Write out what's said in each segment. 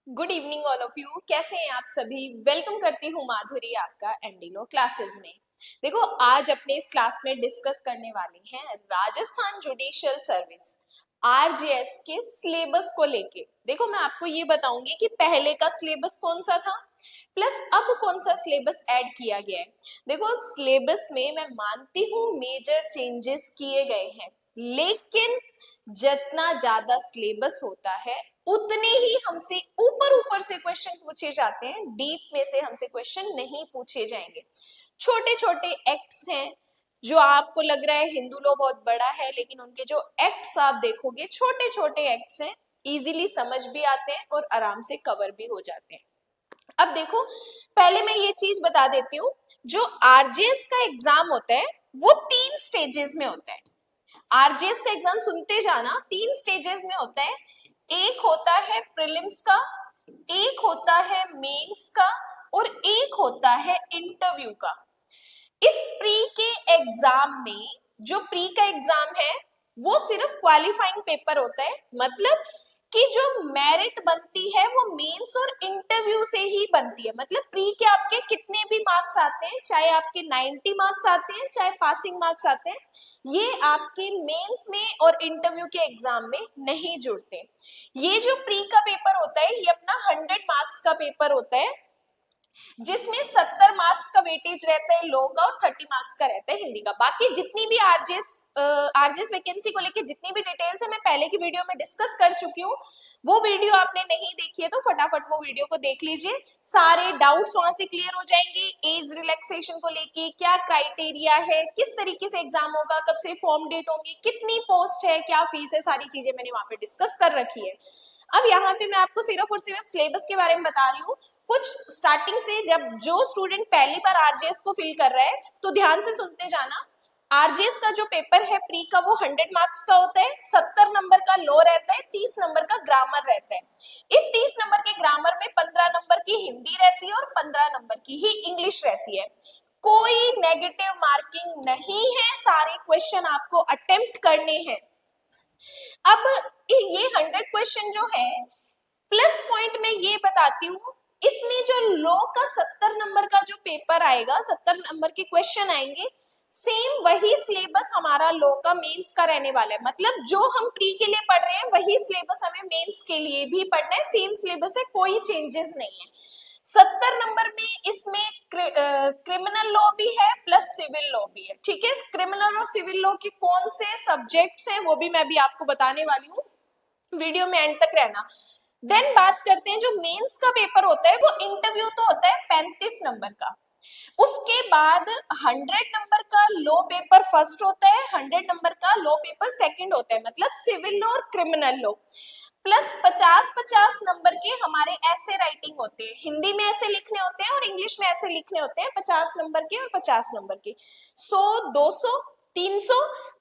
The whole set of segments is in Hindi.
Good evening all of you. कैसे हैं आप सभी? वेलकम करती हूँ माधुरी आपका एंडिलो क्लासेस में। देखो, आज अपने इस क्लास में डिस्कस करने वाले हैं राजस्थान जुडिशियल सर्विस आरजेएस के सिलेबस को लेके। देखो, मैं आपको ये बताऊंगी कि पहले का सिलेबस कौन सा था प्लस अब कौन सा सिलेबस ऐड किया गया है। देखो, सिलेबस में मैं मानती हूँ मेजर चेंजेस किए गए हैं, लेकिन जितना ज्यादा सिलेबस होता है उतने ही हमसे ऊपर ऊपर से क्वेश्चन पूछे जाते हैं, डीप में से हमसे क्वेश्चन नहीं पूछे जाएंगे। छोटे छोटे एक्ट्स हैं जो आपको लग रहा है हिंदू लॉ बहुत बड़ा है, लेकिन उनके जो एक्ट्स आप देखोगे छोटे छोटे एक्ट्स हैं, इजीली समझ भी आते हैं और आराम से कवर भी हो जाते हैं। अब देखो, पहले मैं ये चीज बता देती हूँ, जो आरजेएस का एग्जाम होता है वो 3 स्टेजेस में होता है। आरजेएस का एग्जाम सुनते जाना, 3 स्टेजेस में होता है। एक होता है प्रीलिम्स का, एक होता है मेंस का और एक होता है इंटरव्यू का। इस प्री के एग्जाम में, जो प्री का एग्जाम है वो सिर्फ क्वालिफाइंग पेपर होता है, मतलब कि जो मेरिट बनती है वो मेंस और इंटरव्यू से ही बनती है। मतलब प्री के आपके कितने भी मार्क्स आते हैं, चाहे आपके 90 मार्क्स आते हैं चाहे पासिंग मार्क्स आते हैं, ये आपके मेंस में और इंटरव्यू के एग्जाम में नहीं जुड़ते। ये जो प्री का पेपर होता है ये अपना 100 मार्क्स का पेपर होता है, जिसमें 70 मार्क्स का वेटेज रहता है लॉ का और 30 मार्क्स का रहता है हिंदी का। बाकी जितनी भी आरजेएस वैकेंसी को लेके जितनी भी डिटेल्स है मैं पहले की वीडियो में डिस्कस कर चुकी हूँ। वो वीडियो आपने नहीं देखी है तो फटाफट वो वीडियो को देख लीजिए, सारे डाउट्स वहां से क्लियर हो जाएंगे। एज रिलैक्सेशन को लेके क्या क्राइटेरिया है, किस तरीके से एग्जाम होगा, कब से फॉर्म डेट होंगे, कितनी पोस्ट है, क्या फीस है, सारी चीजें मैंने वहां पे डिस्कस कर रखी है। अब यहाँ पे मैं आपको सिर्फ और सिर्फ सिलेबस के बारे में बता रही हूँ। कुछ स्टार्टिंग से, जब जो स्टूडेंट पहली बार आरजेएस को फिल कर रहा है तो ध्यान से सुनते जाना। आरजेएस का जो पेपर है प्री का वो 100 मार्क्स का होता है, 70 नंबर का लॉ रहता है, 30 नंबर का ग्रामर रहता है। इस 30 नंबर के ग्रामर में 15 नंबर की हिंदी रहती है और 15 नंबर की ही इंग्लिश रहती है। कोई नेगेटिव मार्किंग नहीं है, सारे क्वेश्चन आपको अटेम्प्ट करने हैं। अब ये 100 क्वेश्चन जो है, प्लस पॉइंट में ये बताती हूँ, इसमें जो लॉ का 70 नंबर का जो पेपर आएगा, 70 नंबर के क्वेश्चन आएंगे, सेम वही सिलेबस हमारा लॉ का मेंस का रहने वाला है। मतलब जो हम प्री के लिए पढ़ रहे हैं वही सिलेबस हमें मेंस के लिए भी पढ़ना है, सेम सिलेबस है, कोई चेंजेस नहीं है। 70 नंबर में इसमें क्रिमिनल लॉ भी है प्लस सिविल लॉ भी है। ठीक है, क्रिमिनल और सिविल लॉ के कौन से सब्जेक्ट्स हैं वो भी मैं भी आपको बताने वाली हूँ, वीडियो में एंड तक रहना। देन बात करते हैं, जो मेंस का पेपर होता है वो इंटरव्यू तो होता है 35 नंबर का, उसके बाद 100 नंबर का लॉ पेपर फर्स्ट होता है, 100 नंबर का लॉ पेपर सेकंड होता है, मतलब सिविल लॉ और क्रिमिनल लॉ, प्लस 50-50 नंबर के हमारे ऐसे राइटिंग होते हैं, हिंदी में ऐसे लिखने होते हैं और इंग्लिश में ऐसे लिखने होते हैं, 50 नंबर के और 50 नंबर के, 100, 200, 300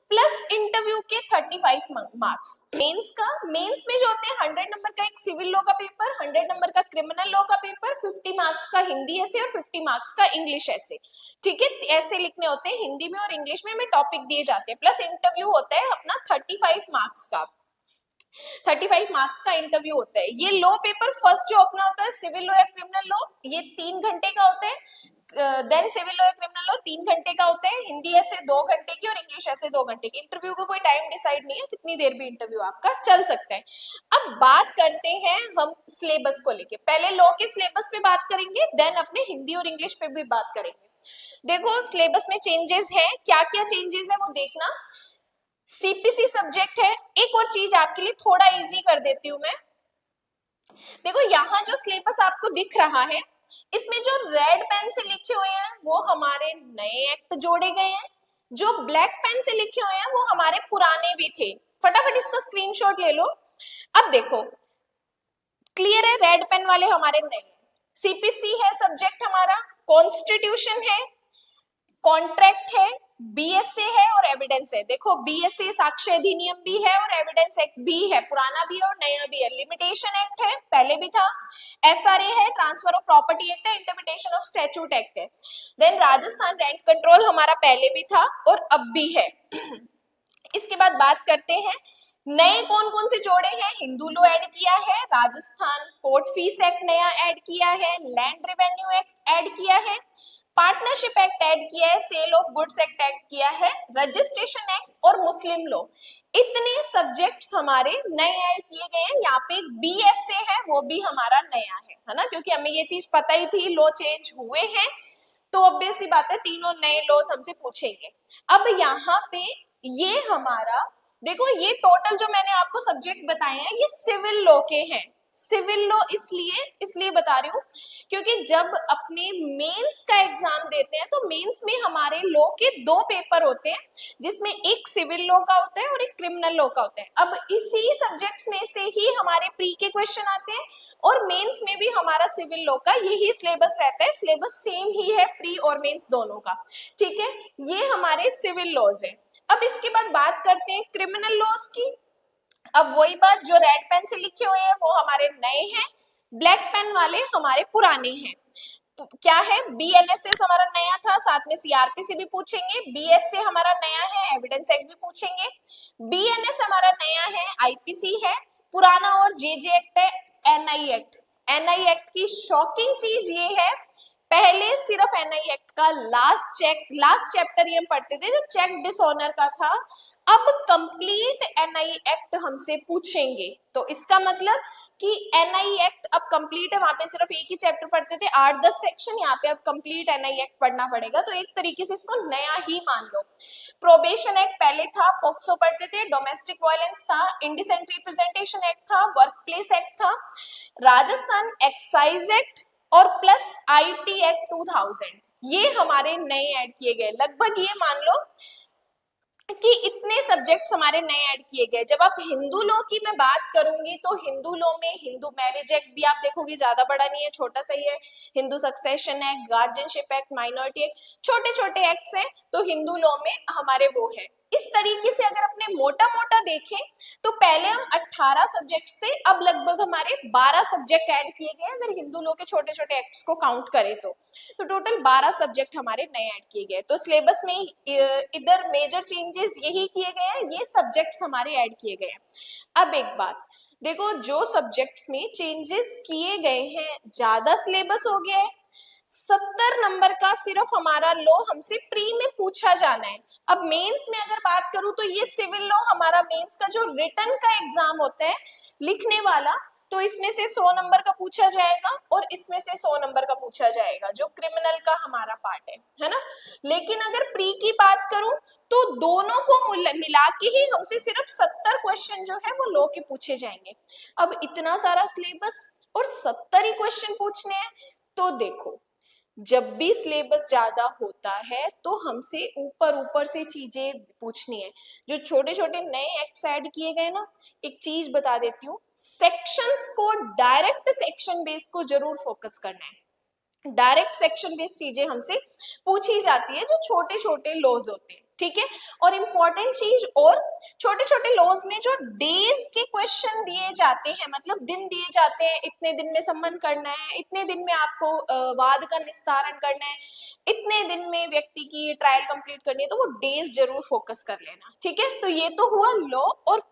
प्लस इंटरव्यू के 35 मार्क्स। मेंस में जो होते हैं 100 नंबर का एक सिविल लॉ का पेपर, 100 नंबर का क्रिमिनल लॉ का पेपर, 50 मार्क्स का हिंदी ऐसे और 50 मार्क्स का इंग्लिश ऐसे। ठीक है, ऐसे लिखने होते हैं हिंदी में और इंग्लिश में टॉपिक दिए जाते हैं, प्लस इंटरव्यू होता है अपना 35 मार्क्स का। 35 मार्क्स का इंटरव्यू होता है। ये लॉ पेपर फर्स्ट जो अपना होता है सिविल लॉ या क्रिमिनल लॉ, ये 3 घंटे का होता है। देन सिविल लॉ या क्रिमिनल लॉ 3 घंटे का होता है, हिंदी ऐसे 2 घंटे की और इंग्लिश ऐसे 2 घंटे की। इंटरव्यू का कोई टाइम डिसाइड नहीं है, कितनी देर भी इंटरव्यू आपका चल सकता है। अब बात करते हैं हम सिलेबस को लेके। पहले लॉ के सिलेबस पे बात करेंगे, देन अपने हिंदी और इंग्लिश पे भी बात करेंगे। देखो, सिलेबस में चेंजेस हैं, क्या क्या चेंजेस है वो देखना। सीपीसी सब्जेक्ट है। एक और चीज आपके लिए थोड़ा इजी कर देती हूँ मैं। देखो, यहाँ जो सिलेबस आपको दिख रहा है, इसमें जो रेड पेन से लिखे हुए हैं वो हमारे नए एक्ट जोड़े गए हैं, जो ब्लैक पेन से लिखे हुए हैं वो हमारे पुराने भी थे। फटाफट इसका स्क्रीनशॉट ले लो। अब देखो, क्लियर है, रेड पेन वाले हमारे नए। सीपीसी है सब्जेक्ट हमारा, कॉन्स्टिट्यूशन है, कॉन्ट्रैक्ट है, बीएसए है और एविडेंस है। देखो, बीएसए साक्ष्य अधिनियम भी है और एविडेंस एक्ट भी है, पुराना भी है और नया भी है। लिमिटेशन एक्ट है, पहले भी था। एसआरए है, ट्रांसफर ऑफ प्रॉपर्टी एक्ट है, इंटरप्रिटेशन ऑफ स्टैट्यूट एक्ट है। देन राजस्थान रेंट कंट्रोल हमारा पहले भी था और अब भी है। इसके बाद बात करते हैं नए कौन कौन से जोड़े हैं? हिंदू लॉ ऐड किया है, राजस्थान कोर्ट फीस एक्ट नया ऐड किया है, लैंड रेवेन्यू एक्ट ऐड किया है, पार्टनरशिप एक्ट ऐड किया है, sale of goods act add किया है, रजिस्ट्रेशन एक्ट और मुस्लिम लॉ। इतने सब्जेक्ट्स हमारे नए ऐड किए गए हैं। यहाँ पे एक बीएसए है, वो भी हमारा नया है ना, क्योंकि हमें ये चीज पता ही थी लॉ चेंज हुए हैं, तो ऑब्वियस सी बात है तीनों नए लॉज हमसे पूछेंगे। अब यहाँ पे ये हमारा देखो, ये टोटल जो मैंने आपको सब्जेक्ट बताए हैं ये सिविल लॉ के हैं। सिविल लॉ इसलिए बता रही हूँ क्योंकि जब अपने मेंस का एग्जाम देते हैं तो मेंस में हमारे लॉ के दो पेपर होते हैं, जिसमें एक सिविल लॉ का होता है और एक क्रिमिनल लॉ का होता है। अब इसी सब्जेक्ट्स में से ही हमारे प्री के क्वेश्चन आते हैं और मेंस में भी हमारा सिविल लॉ का यही सिलेबस रहता है। सिलेबस सेम ही है प्री और मेंस दोनों का, ठीक है। ये हमारे सिविल लॉज है। अब इसके बाद बात करते हैं क्रिमिनल लॉज की। अब वही बात, जो रेड पेन से लिखे हुए हैं वो हमारे नए हैं, ब्लैक पेन वाले हमारे पुराने हैं। क्या है? बीएनएसएस हमारा नया था, साथ में सीआरपी से भी पूछेंगे, बीएसए हमारा नया है, एविडेंस एक्ट भी पूछेंगे, बीएनएस हमारा नया है, आईपीसी है, पुराना और जेजे एक्ट है, एनआई एक्ट। एनआई एक्ट की शॉकिंग चीज ये है, पहले सिर्फ एनआई एक्ट का लास्ट चैप्टर ये हम पढ़ते थे जो चेक डिसऑनर का था, अब कंप्लीट एनआई एक्ट हमसे पूछेंगे। तो इसका मतलब कि एनआई एक्ट अब कंप्लीट है, वहां पे सिर्फ एक ही चैप्टर पढ़ते थे 8-10 सेक्शन, यहाँ पे अब कंप्लीट एनआई एक्ट पढ़ना पड़ेगा, तो एक तरीके से इसको नया ही मान लो। प्रोबेशन एक्ट पहले था, पॉक्सो पढ़ते थे, डोमेस्टिक वायलेंस था, इंडिसेंट रिप्रेजेंटेशन एक्ट था, वर्क प्लेस एक्ट था, राजस्थान एक्साइज एक्ट और प्लस आईटी एक्ट 2000, ये हमारे नए ऐड किए गए। लगभग ये मान लो कि इतने सब्जेक्ट्स हमारे नए ऐड किए गए। जब आप हिंदू लॉ की मैं बात करूंगी तो हिंदू लॉ में हिंदू मैरिज एक्ट भी आप देखोगे ज्यादा बड़ा नहीं है, छोटा सा ही है, Hindu succession act, guardianship act, minority act, छोटे छोटे एक्ट्स हैं, तो हिंदू लॉ में हमारे वो है। इस तरीके से अगर अपने मोटा मोटा देखें तो पहले हम 18 सब्जेक्ट्स थे, अब लगभग हमारे 12 सब्जेक्ट ऐड किए गए अगर हिंदू लॉ के छोटे छोटे एक्ट्स को काउंट करें तो टोटल 12 सब्जेक्ट हमारे नए ऐड किए गए। तो सिलेबस में इधर मेजर चेंजेस यही किए गए हैं, ये सब्जेक्ट्स हमारे ऐड किए गए हैं। अब एक बात देखो, जो सब्जेक्ट्स में चेंजेस किए गए हैं, ज्यादा सिलेबस हो गया है, 70 नंबर का सिर्फ हमारा लॉ हमसे प्री में पूछा जाना है। अब मेंस में अगर बात करूं तो ये सिविल लॉ हमारा मेंस का जो रिटन का एग्जाम होता है लिखने वाला, तो इसमें से 100 नंबर का पूछा जाएगा और इसमें से 100 नंबर का पूछा जाएगा, जो क्रिमिनल का हमारा पार्ट है ना। लेकिन अगर प्री की बात करूं तो दोनों को मिला के ही हमसे सिर्फ 70 क्वेश्चन जो है वो लॉ के पूछे जाएंगे। अब इतना सारा सिलेबस और 70 ही क्वेश्चन पूछने हैं, तो देखो जब भी सिलेबस ज्यादा होता है तो हमसे ऊपर ऊपर से चीजें पूछनी है। जो छोटे छोटे नए एक्ट्स ऐड किए गए ना, एक चीज बता देती हूँ, सेक्शंस को डायरेक्ट सेक्शन बेस को जरूर फोकस करना है। डायरेक्ट सेक्शन बेस्ड चीजें हमसे पूछी जाती है जो छोटे छोटे लॉज होते हैं, ठीक है। और इम्पॉर्टेंट चीज, और छोटे छोटे लॉज में जो डेज के क्वेश्चन दिए जाते हैं, मतलब दिन दिए जाते हैं, इतने दिन में सम्मन करना है, इतने दिन में आपको वाद का निस्तारण करना है, इतने दिन में व्यक्ति की ट्रायल कंप्लीट करनी है, तो वो डेज जरूर फोकस कर लेना, ठीक है। तो ये तो हुआ लॉ और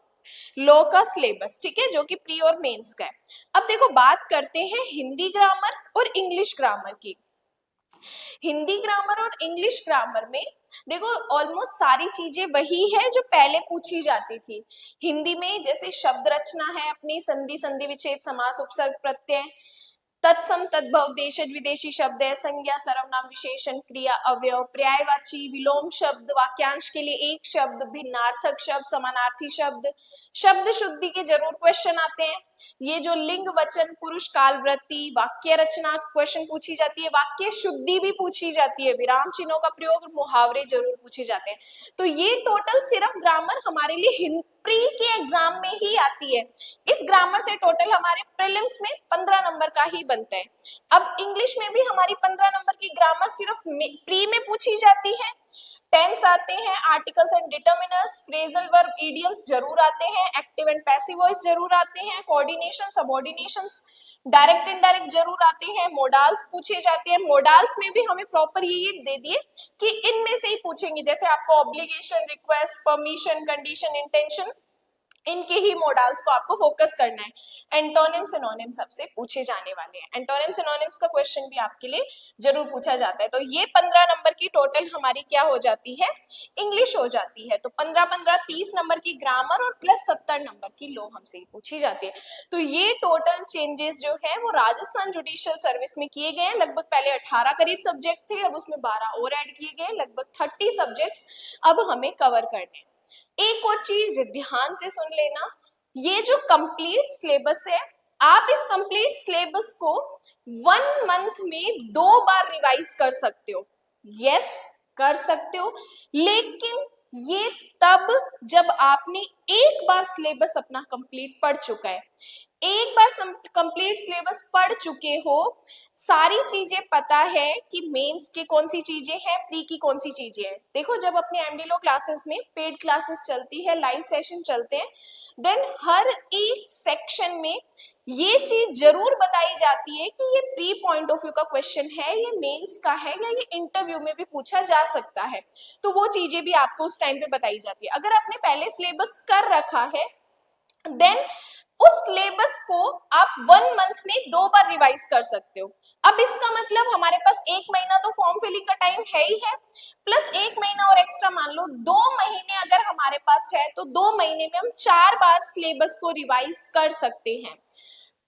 लॉ का सिलेबस, ठीक है, जो कि प्री और मेंस का है। अब देखो बात करते हैं हिंदी ग्रामर और इंग्लिश ग्रामर की। हिंदी ग्रामर और इंग्लिश ग्रामर में देखो ऑलमोस्ट सारी चीजें वही है जो पहले पूछी जाती थी। हिंदी में जैसे शब्द रचना है अपनी, संधि संधि विच्छेद समास उपसर्ग प्रत्यय, तत्सम तद्भव देशज विदेशी शब्द है, संज्ञा सर्वनाम विशेषण क्रिया अवयव, पर्यायवाची विलोम शब्द, वाक्यांश के लिए एक शब्द, भिन्नार्थक शब्द, समानार्थी शब्द, शब्द शुद्धि के जरूर क्वेश्चन आते हैं। ये जो लिंग वचन पुरुष काल वृत्ति, वाक्य रचना क्वेश्चन पूछी जाती है, वाक्य शुद्धि भी पूछी जाती है, विराम चिन्हों का प्रयोग, मुहावरे जरूर पूछे जाते हैं। तो ये टोटल सिर्फ ग्रामर हमारे लिए प्री के एग्जाम में ही आती है। इस ग्रामर से टोटल हमारे प्रीलिम्स में 15 नंबर का ही बनता है। अब इंग्लिश में भी हमारी 15 नंबर की ग्रामर सिर्फ प्री में पूछी जाती है। टेंस आते हैं, articles and determiners, phrasal verb, idioms जरूर आते हैं, एक्टिव एंड पैसिव वॉइस जरूर आते हैं, कोऑर्डिनेशन, सबऑर्डिनेशंस, डायरेक्ट इनडायरेक्ट जरूर आते हैं, मोडाल्स पूछे जाते हैं। मोडाल्स में भी हमें प्रॉपर ये दे दिए कि इनमें से ही पूछेंगे, जैसे आपको obligation, request, permission, condition, intention, इनके ही मॉडल्स को आपको फोकस करना है। एंटोनिम सिनोनिम सबसे पूछे जाने वाले हैं। एंटोनिम सिनोनिम्स का क्वेश्चन भी आपके लिए जरूर पूछा जाता है। तो ये 15 नंबर की टोटल हमारी क्या हो जाती है, इंग्लिश हो जाती है। तो 15-15 30 नंबर की ग्रामर और प्लस 70 नंबर की लॉ हमसे पूछी जाती है। तो ये टोटल चेंजेस जो है वो राजस्थान जुडिशियल सर्विस में किए गए हैं। लगभग पहले 18 करीब सब्जेक्ट थे, अब उसमें 12 और ऐड किए गए, लगभग 30 सब्जेक्ट्स अब हमें कवर करने। एक और चीज ध्यान से सुन लेना, ये जो कंप्लीट सिलेबस है, आप इस कंप्लीट सिलेबस को 1 मंथ में 2 बार रिवाइज कर सकते हो। यस, कर सकते हो, लेकिन ये तब जब आपने एक बार सिलेबस अपना कंप्लीट पढ़ चुका है। एक बार कंप्लीट सिलेबस पढ़ चुके हो, सारी चीजें पता है कि मेंस की कौन सी चीजें हैं, प्री की कौन सी चीजें हैं। देखो, जब अपने एमडीलो क्लासेस में पेड क्लासेस चलती है, लाइव सेशन चलते हैं, देन हर एक सेक्शन में ये चीज जरूर बताई जाती है कि ये प्री पॉइंट ऑफ व्यू का क्वेश्चन है, ये मेंस का है, या ये इंटरव्यू में भी पूछा जा सकता है। तो वो चीजें भी आपको उस टाइम पे बताई जाती है। अगर आपने पहले सिलेबस कर रखा है, देन उस सिलेबस को आप 1 मंथ में 2 बार रिवाइज कर सकते हो। अब इसका मतलब हमारे पास 1 महीना तो फॉर्म फिलिंग का टाइम है ही है, प्लस 1 महीना और एक्स्ट्रा मान लो 2 महीने अगर हमारे पास है, तो 2 महीने में हम 4 बार सिलेबस को रिवाइज कर सकते हैं।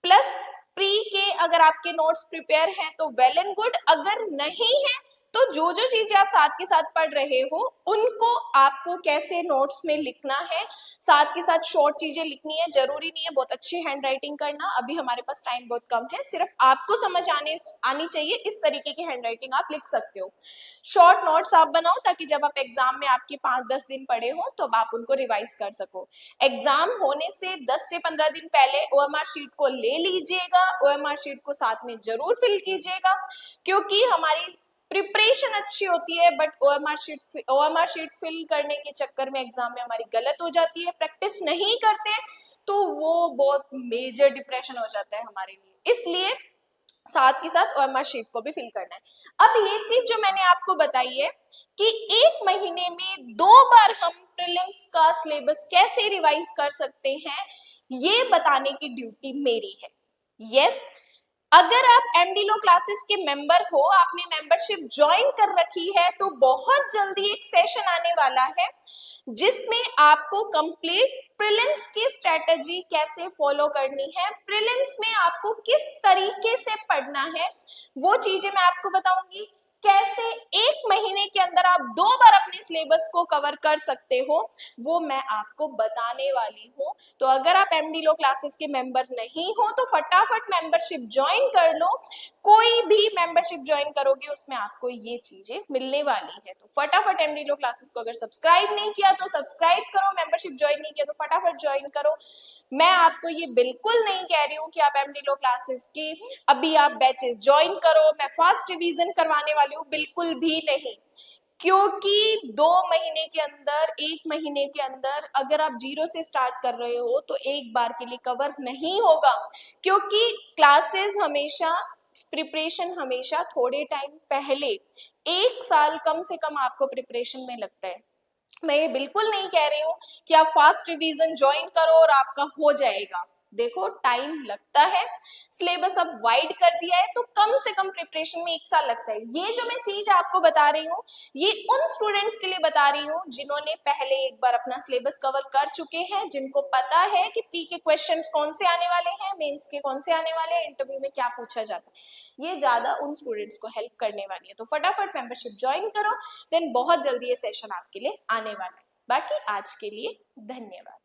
प्लस प्री के अगर आपके नोट्स प्रिपेयर हैं तो वेल एंड गुड, अगर नहीं है तो जो जो चीजें आप साथ के साथ पढ़ रहे हो उनको आपको कैसे नोट्स में लिखना है, साथ के साथ शॉर्ट चीजें लिखनी है। जरूरी नहीं है बहुत अच्छी हैंड राइटिंग करना, अभी हमारे पास टाइम बहुत कम है, सिर्फ आपको समझ आनी चाहिए, इस तरीके की हैंड राइटिंग आप लिख सकते हो। शॉर्ट नोट्स आप बनाओ ताकि जब आप एग्जाम में आपके 5-10 दिन पढ़े हो तो आप उनको रिवाइज कर सको। एग्जाम होने से 10 से 15 दिन पहले ओएमआर शीट को ले लीजिएगा, ओएमआर शीट को साथ में जरूर फिल कीजिएगा, क्योंकि हमारी प्रिपरेशन अच्छी होती है बट ओएमआर शीट फिल करने के चक्कर में एग्जाम में हमारी गलत हो जाती है, प्रैक्टिस नहीं करते तो वो बहुत मेजर डिप्रेशन हो जाता है हमारे लिए। इसलिए साथ के साथ ओएमआर शीट को भी फिल करना है। अब ये चीज जो मैंने आपको बताई है कि 1 महीने में 2 बार हम प्रीलिम्स का सिलेबस कैसे रिवाइज कर सकते हैं, ये बताने की ड्यूटी मेरी है। यस, अगर आप एमडीलो क्लासेस के मेंबर हो, आपने मेंबरशिप ज्वाइन कर रखी है, तो बहुत जल्दी एक सेशन आने वाला है जिसमें आपको कंप्लीट प्रीलिम्स की स्ट्रेटजी कैसे फॉलो करनी है, प्रीलिम्स में आपको किस तरीके से पढ़ना है, वो चीजें मैं आपको बताऊंगी। कैसे 1 महीने के अंदर आप 2 बार अपने सिलेबस को कवर कर सकते हो, वो मैं आपको बताने वाली हूँ। तो अगर आप एमडीलो क्लासेस के मेंबर नहीं हो तो फटाफट मेंबरशिप ज्वाइन कर लो। कोई भी मेंबरशिप ज्वाइन करोगे उसमें आपको ये चीजें मिलने वाली है। तो फटाफट एमडीलो क्लासेस को अगर सब्सक्राइब नहीं किया तो सब्सक्राइब करो, मेंबरशिप ज्वाइन नहीं किया तो फटाफट ज्वाइन करो। मैं आपको ये बिल्कुल नहीं कह रही हूँ कि आप एमडीलो क्लासेस की अभी आप बैचेस ज्वाइन करो, मैं फास्ट रिवीजन करवाने वाली हूँ, बिल्कुल भी नहीं। क्योंकि 2 महीने के अंदर, 1 महीने के अंदर अगर आप 0 से स्टार्ट कर रहे हो तो एक बार के लिए कवर नहीं होगा, क्योंकि क्लासेस हमेशा, प्रिपरेशन हमेशा थोड़े टाइम पहले, 1 साल कम से कम आपको प्रिपरेशन में लगता है। मैं ये बिल्कुल नहीं कह रही हूँ कि आप फास्ट रिवीजन ज्वाइन करो और आपका हो जाएगा। देखो, टाइम लगता है, सिलेबस अब वाइड कर दिया है तो कम से कम प्रिपरेशन में 1 साल लगता है। ये जो मैं चीज आपको बता रही हूँ, ये उन स्टूडेंट्स के लिए बता रही हूँ जिन्होंने पहले एक बार अपना सिलेबस कवर कर चुके हैं, जिनको पता है कि प्री के क्वेश्चंस कौन से आने वाले हैं, मेंस के कौन से आने वाले हैं, इंटरव्यू में क्या पूछा जाता है। ये ज्यादा उन स्टूडेंट्स को हेल्प करने वाली है। तो फटाफट मेंबरशिप ज्वाइन करो, देन बहुत जल्दी ये सेशन आपके लिए आने वाला है। बाकी आज के लिए धन्यवाद।